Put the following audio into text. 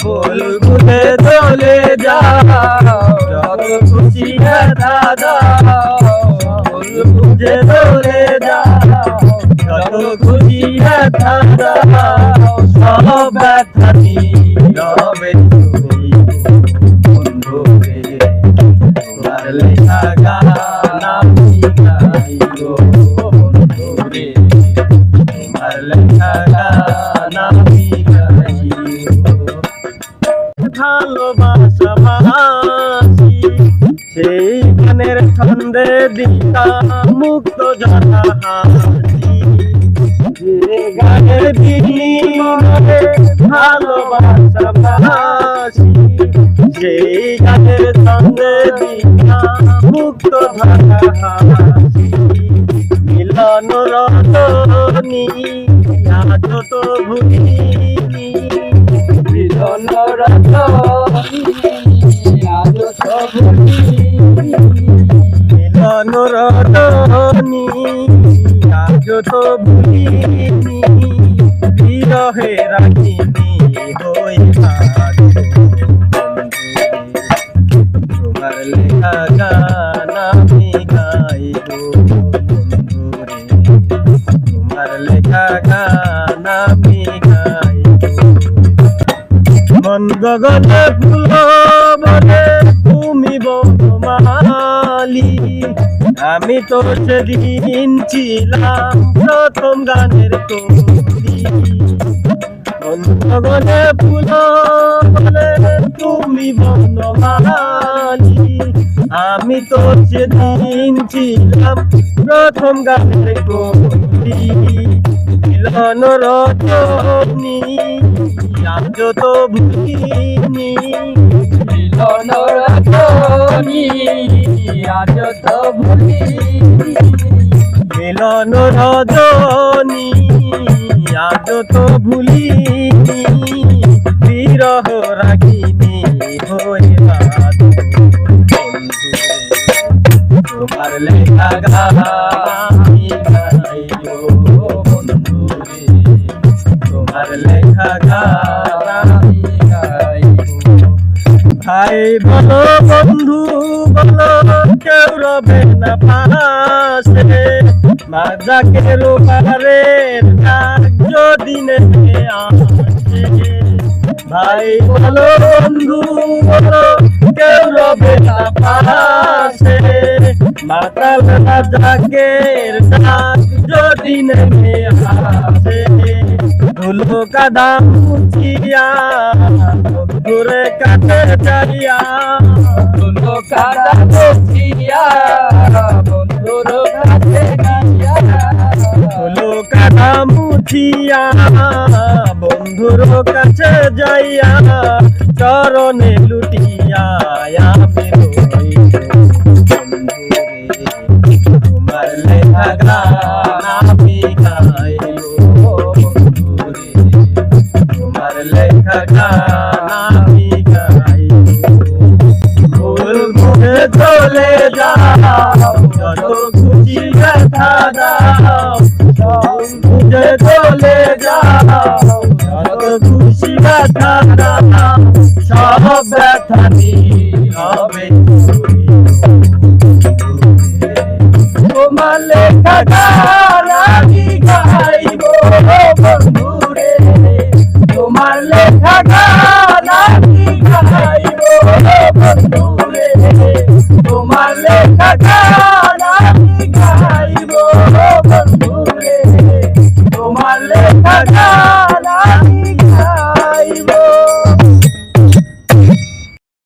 ফুল ফুলে চলে যাও, যত খুশি ব্যথা দাও। ফুল ফুলে চলে যাও, যত খুশি ব্যথা দাও। সব ব্যথা নীরবে সই বন্ধু রে, তোমার লেখা গান আমি গাইব বন্ধু রে, তোমার লেখা গান আমি গাইব। ভালোবাসা বাসি সেই গানের ছন্দে দিতাম মুক্ত জাহাজি, যে গানের বিনিময়ে ভালোবাসা বাসি সেই গানের ছন্দে দিতাম মুক্ত জাহাজি। মিলন রজনী আজ তো ভুলিনি, মিলন রজনী আজ তো ভুলিনি, মিলন রজনী আজ তো ভুলিনি। বিরহে রাখিনি হই তোমার লেখা গান আমি গাইব বন্ধু রে, তোমার লেখা গান আমি গাইব। মন গগনে ফুল বলে তুমি বনমালী, আমি তো সেদিন ছিলাম প্রথম গানের কলি। মন গগনে ফুল বলে তুমি বনমালী, আমি তো সেদিন ছিলাম প্রথম গানের কলি। মিলন রজনী আজ তো ভুলিনি, মিলন রজনী আজ তো ভুলিনি, মিলন রজনী আজ তো ভুলিনি। বিরহ রাখিনি হই বন্ধু রে, তোমার লেখা গান আমি গাইব বন্ধু রে, তোমার লেখা গান আমি গাইব। ভাই বলো বন্ধু বলো কেউ রবে না পাশে, মাজাকের পারের ডাক যদি নেমে আসে। ভাই বলো বন্ধু বলো কেউ রবে না পাশে, মাতাল মাজাকের ডাক যদি নেমে আসে। ধুলো কাদা মুছিয়া বন্ধুরে কাছে যাইয়া, ধুলো কাদা মুছিয়া বন্ধুর কাছে যাইয়া, ধুলো কাদা মুছিয়া বন্ধুর কাছে যাইয়া। চরণে লুটিয়া আমি রইব বন্ধু রে, তোমার লেখা গান আমি গাইব বন্ধু রে, তোমার লেখা গান আমি গাইব। ফুল ফুলে চলে যাও, যত খুশি ব্যথা দাও। ফুল ফুলে চলে যাও, যত খুশি ব্যথা দাও। সব ব্যথা নীরবে সই তোমার লেখা গান আমি গাইব বন্ধু রে, তোমার লেখা গান